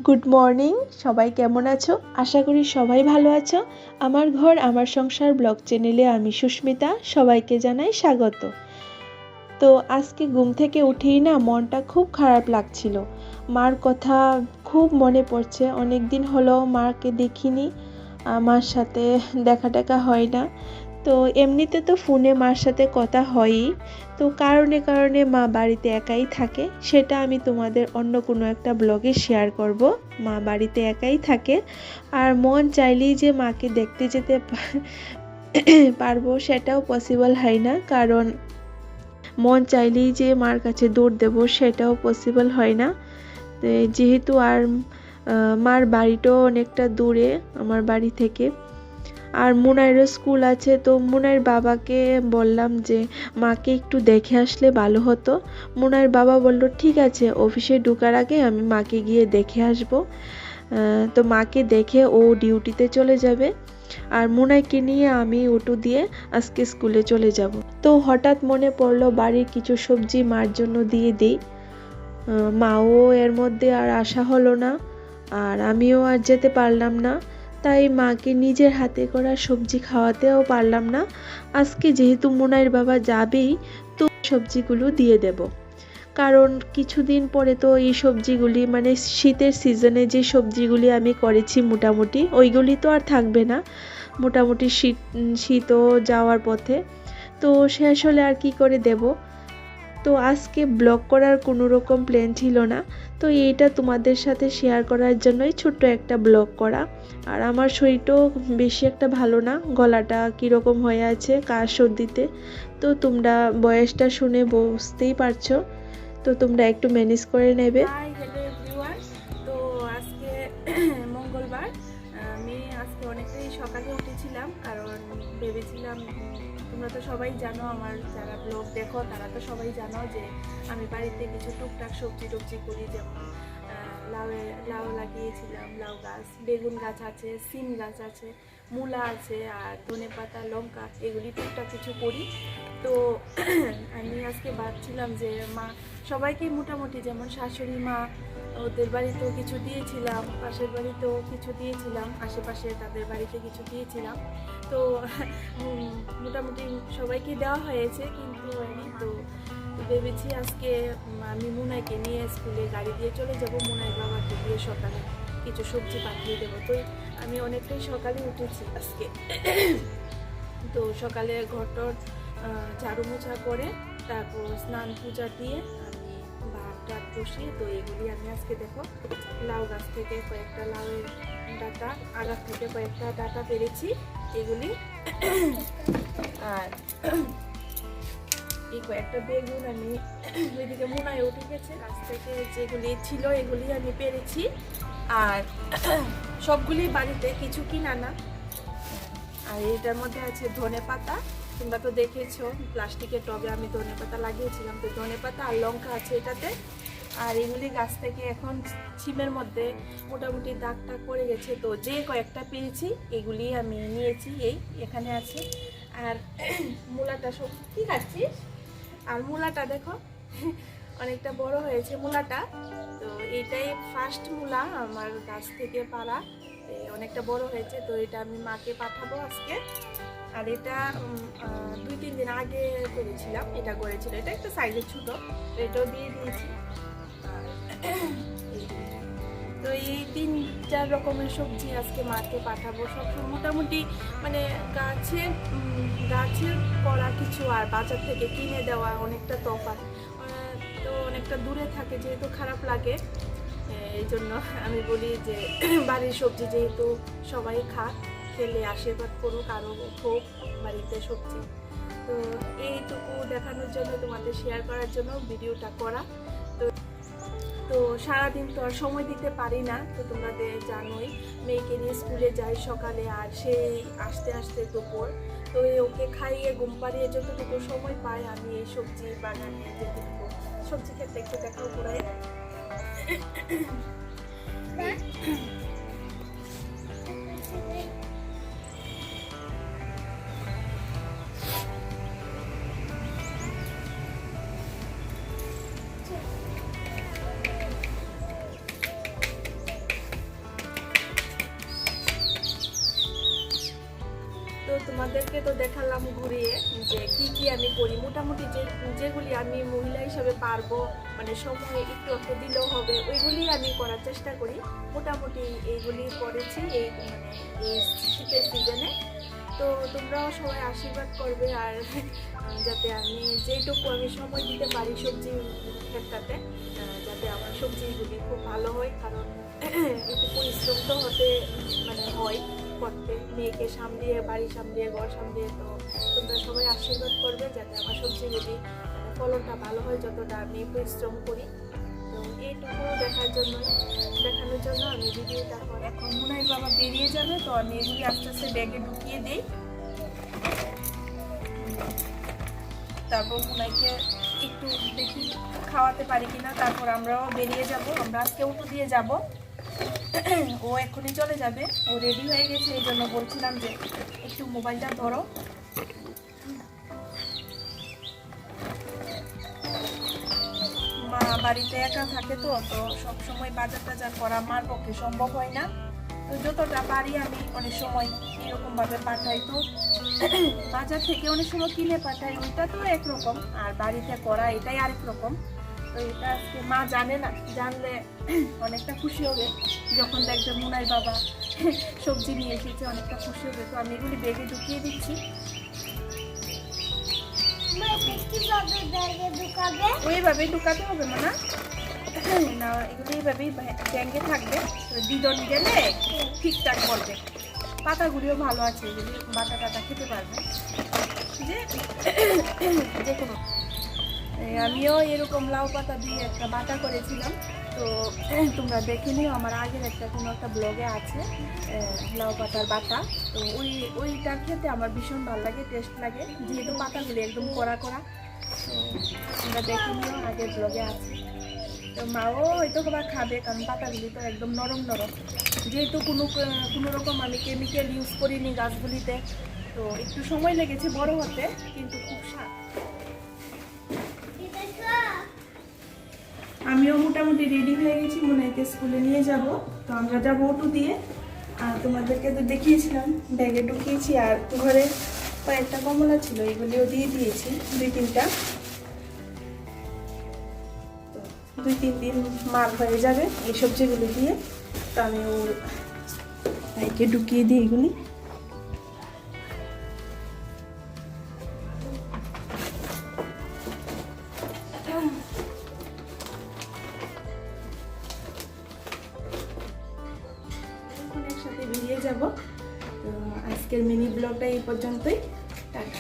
Good morning, সবাই কেমন আছো? আশা করি সবাই ভালো আছো। আমার ঘর আমার সংসার ব্লগ চ্যানেলে আমি সুস্মিতা সবাইকে জানাই স্বাগত। তো আজকে ঘুম থেকে উঠেই না মনটা খুব খারাপ লাগছিল। মার কথা খুব মনে পড়ছে, অনেক দিন হলো মাকে দেখিনি, মার সাথে দেখা টেকা হয় না। তো এমনিতে তো ফোনে মার সাথে কথা হয়ই, তো কারণে কারণে মা বাড়িতে একাই থাকে, সেটা আমি তোমাদের অন্য কোনো একটা ব্লগে শেয়ার করব। মা বাড়িতে একাই থাকে, আর মন চাইলেই যে মাকে দেখতে যেতে পারবো সেটাও পসিবল হয় না, কারণ মন চাইলেই যে মার কাছে দৌড় দেব সেটাও পসিবল হয় না। যেহেতু আর মার বাড়িটাও অনেকটা দূরে আমার বাড়ি থেকে, আর মুনাইরও স্কুল আছে, তো মুনাইর বাবাকে বললাম যে মাকে একটু দেখে আসলে ভালো হতো। মুনাইর বাবা বলল ঠিক আছে, অফিসে ঢোকার আগে আমি মাকে গিয়ে দেখে আসব। তো মাকে দেখে ও ডিউটিতে চলে যাবে, আর মুনাইকে নিয়ে আমি অটো দিয়ে আজকে স্কুলে চলে যাব। তো হঠাৎ মনে পড়লো বাড়ির কিছু সবজি মার জন্য দিয়ে দিই। মাও এর মধ্যে আর আসা হলো না, আর আমিও আর যেতে পারলাম না, তাই মাকে নিজের হাতে করা সবজি খাওয়াতেও পারলাম না। আজকে যেহেতু মুনাইর বাবা যাবেই, তো সবজিগুলো দিয়ে দেব, কারণ কিছুদিন পরে তো এই সবজিগুলি মানে শীতের সিজনে যে সবজিগুলি আমি করেছি মোটামুটি ওইগুলি তো আর থাকবে না, মোটামুটি শীতও যাওয়ার পথে, তো শেষ হলে আর কি করে দেব। তো আজকে ব্লগ করার কোনো রকম প্ল্যান ছিল না, তো এইটা তোমাদের সাথে শেয়ার করার জন্যই ছোট্ট একটা ব্লগ করা। আর আমার শরীরটাও বেশি একটা ভালো না, গলাটা কীরকম হয়ে আছে কার সর্দিতে, তো তোমরা বয়সটা শুনে বুঝতেই পারছো, তো তোমরা একটু ম্যানেজ করে নেবে। Hello everyone. তো আজকে মঙ্গলবার, আমি আজকে অনেকটাই সকালে উঠেছিলাম, কারণ ভেবেছিলাম, তোমরা তো সবাই জানো, আমার যারা ব্লগ দেখো তারা তো সবাই জানো যে আমি বাড়িতে কিছু টুকটাক সবজি টবজি করি, যেমন লাউ লাগিয়েছিলাম, লাউ গাছ, বেগুন গাছ আছে, সিম গাছ আছে, মূলা আছে, আর ধনেপাতা, লঙ্কা, এগুলি টুকটাক কিছু করি। তো আমি আজকে ভাবছিলাম যে সবাইকে মোটামুটি, যেমন শাশুড়ি মা ওদের বাড়িতেও কিছু দিয়েছিলাম, পাশের বাড়িতেও কিছু দিয়েছিলাম, আশেপাশে তাদের বাড়িতে কিছু দিয়েছিলাম, তো মোটামুটি সবাইকে দেওয়া হয়েছে, কিন্তু তো ভেবেছি আজকে আমি মুনাইকে নিয়ে স্কুলে গাড়ি দিয়ে চলে যাব, মুনাই বাবাকে দিয়ে সকালে কিছু সবজি পাঠিয়ে দেবো। তো আমি অনেকটাই সকালে উঠেছি আজকে। তো সকালে ঘরটর ঝাড়ু মোছা করে তারপর স্নান পূজা দিয়ে আমি ভাত টাত বসিয়ে, তো এগুলি আমি আজকে দেখো লাউ গাছ থেকে কয়েকটা লাউয়ের ডাটা, আগার থেকে কয়েকটা ডাটা পেরেছি এগুলি, আর এই কয়েকটা বেগুন আমি ওইদিকে মুনায় উঠে গেছে গাছ থেকে, যেগুলি ছিল এগুলি আমি পেরেছি, আর সবগুলি বাড়িতে কিছু কিনা না। আর এটার মধ্যে আছে ধনেপাতা, তোমরা তো দেখেছো প্লাস্টিকের টবে আমি ধনেপাতা লাগিয়েছিলাম, তো ধনেপাতা আর লঙ্কা আছে এটাতে। আর এগুলি গাছ থেকে এখন ছিমের মধ্যে মোটামুটি দাগ টাগ পড়ে গেছে, তো যে কয়েকটা পেয়েছি এগুলি আমি নিয়েছি, এই এখানে আছে। আর মূলাটা সব কি খাচ্ছিস, আর মূলাটা দেখো অনেকটা বড় হয়েছে মূলাটা, তো এইটাই ফার্স্ট মূলা আমার গাছ থেকে পাড়া, অনেকটা বড় হয়েছে, তো এটা আমি মাকে পাঠাবো আজকে। আর এটা 2-3 দিন আগে করেছিলাম, এটা করেছিল, এটা একটা সাইজের ছোট, এটাও দিয়ে দিয়েছি। তো এই 3-4 রকমের সবজি আজকে মাকে পাঠাবো। সব মোটামুটি মানে গাছের করা কিছু আর বাজার থেকে কিনে দেওয়া অনেকটা তফাৎ, তো অনেকটা দূরে থাকে যেহেতু খারাপ লাগে, এই জন্য আমি বলি যে বাড়ির সবজি যেহেতু সবাই খেলে আশীর্বাদ করুক, আরও হোক বাড়িতে সবজি। তো এইটুকু দেখানোর জন্য, তোমাদের শেয়ার করার জন্য ভিডিওটা করা। তো সারাদিন তো আর সময় দিতে পারি না, তো তোমাদের জানোই মেয়েকে নিয়ে স্কুলে যাই সকালে, আর সেই আসতে আসতে দুপুর, তো ওকে খাইয়ে ঘুম পাড়িয়ে যতটুকু সময় পাই আমি এই সবজি বাগানে যেটুকু সবজি ক্ষেত্রে একটু দেখাও করাই। তোমাদেরকে তো দেখালাম ঘুরিয়ে যে কি কি আমি করি, মোটামুটি যেগুলি আমি মহিলা হিসাবে পারবো, মানে সময় একটু একটু দিলেও হবে, ওইগুলি আমি করার চেষ্টা করি। মোটামুটি এইগুলি করেছি এই মানে এই শীতের সিজনে। তো তোমরাও সবাই আশীর্বাদ করবে, আর যাতে আমি যেটুকু আমি সময় দিতে পারি সবজি ক্ষেত্রতে, যাতে আমার সবজিগুলি খুব ভালো হয়। কারণ একটু পরিশ্রম তো হতে মানে হয় করতে, মেয়েকে সামলিয়ে, বাড়ি সামলিয়ে, ঘর সামলিয়ে। তো তোমরা সবাই আশীর্বাদ করবে যাতে আমার সবজিগুলি ফলনটা ভালো হয়, যতটা আমি পরিশ্রম করি। তো এইটুকু দেখানোর জন্য আমি ভিডিওটা করি। এখন মুনাই বাবা বেরিয়ে যাবে, তো আমি এগুলি আস্তে আস্তে ব্যাগে ঢুকিয়ে দিই। তারপর মুনাইকে একটু দেখি খাওয়াতে পারি কিনা, তারপর আমরাও বেরিয়ে যাব। আমরা আজকে অটো দিয়ে যাব, ও এখনই চলে যাবে। ও রেডি হয়ে গেছে, এই জন্য বলছিলাম যে একটু মোবাইলটা ধরো। মা বাড়িতে একা থাকে, তো সব সময় বাজার টাজার করা মার পক্ষে সম্ভব হয় না। তো যতটা পারি আমি অনেক সময় এরকম ভাবে পাঠাই। তো বাজার থেকে অনেক সময় কিনে পাঠাই, ওইটা তো একরকম, আর বাড়িতে করা এটাই আরেক রকম। তো এটা আজকে মা জানে না, জানলে অনেকটা খুশি হবে। যখন দেখবে মুনাই বাবা সবজি নিয়ে এসেছে, অনেকটা খুশি হবে। তো আমি এগুলি ব্যাগে ঢুকিয়ে দিচ্ছি। ওইভাবেই ঢুকাতে হবে না, না এগুলো এইভাবেই ব্যাঙ্গে থাকবে। দুজন গেলে ঠিকঠাক করবে। পাতাগুলিও ভালো আছে, এগুলি বাটা টাটা খেতে পারবে। যে কোনো আমিও এরকম লাউ পাতা দিয়ে একটা বাটা করেছিলাম। তো তোমরা দেখে নিও, আমার আগের কোনো একটা ব্লগে আছে লাউ পাতার বাটা। তো ওইটা খেতে আমার ভীষণ ভালো লাগে, টেস্ট লাগে, যেহেতু পাতাগুলি একদম কড়া কড়া। তো তোমরা দেখে নিও, আগের ব্লগে আছে। তো মাও হয়তো বা খাবে, কারণ পাতাগুলি তো একদম নরম নরম, যেহেতু কোনো রকম আমি কেমিক্যাল ইউজ করিনি গাছগুলিতে। তো একটু সময় লেগেছে বড় হতে, কিন্তু খুব স্বাদ। আমিও মোটামুটি রেডি হয়ে গেছি, মুনাইকে স্কুলে নিয়ে যাব। তো আমরা যাবো অটো দিয়ে। আর তোমাদেরকে তো দেখিয়েছিলাম, ব্যাগে ঢুকিয়েছি। আর ঘরে কয়েকটা কমলা ছিল, এগুলিও দিয়ে দিয়েছি, 2-3টা। তো 2-3 দিন মাল হয়ে যাবে এই সবজিগুলো দিয়ে। তো আমি ওর ভাইকে ঢুকিয়ে দিই এগুলি। একসাথে বেরিয়ে যাব। তো আজকের মিনি ব্লগটা এই পর্যন্তই। টাটা।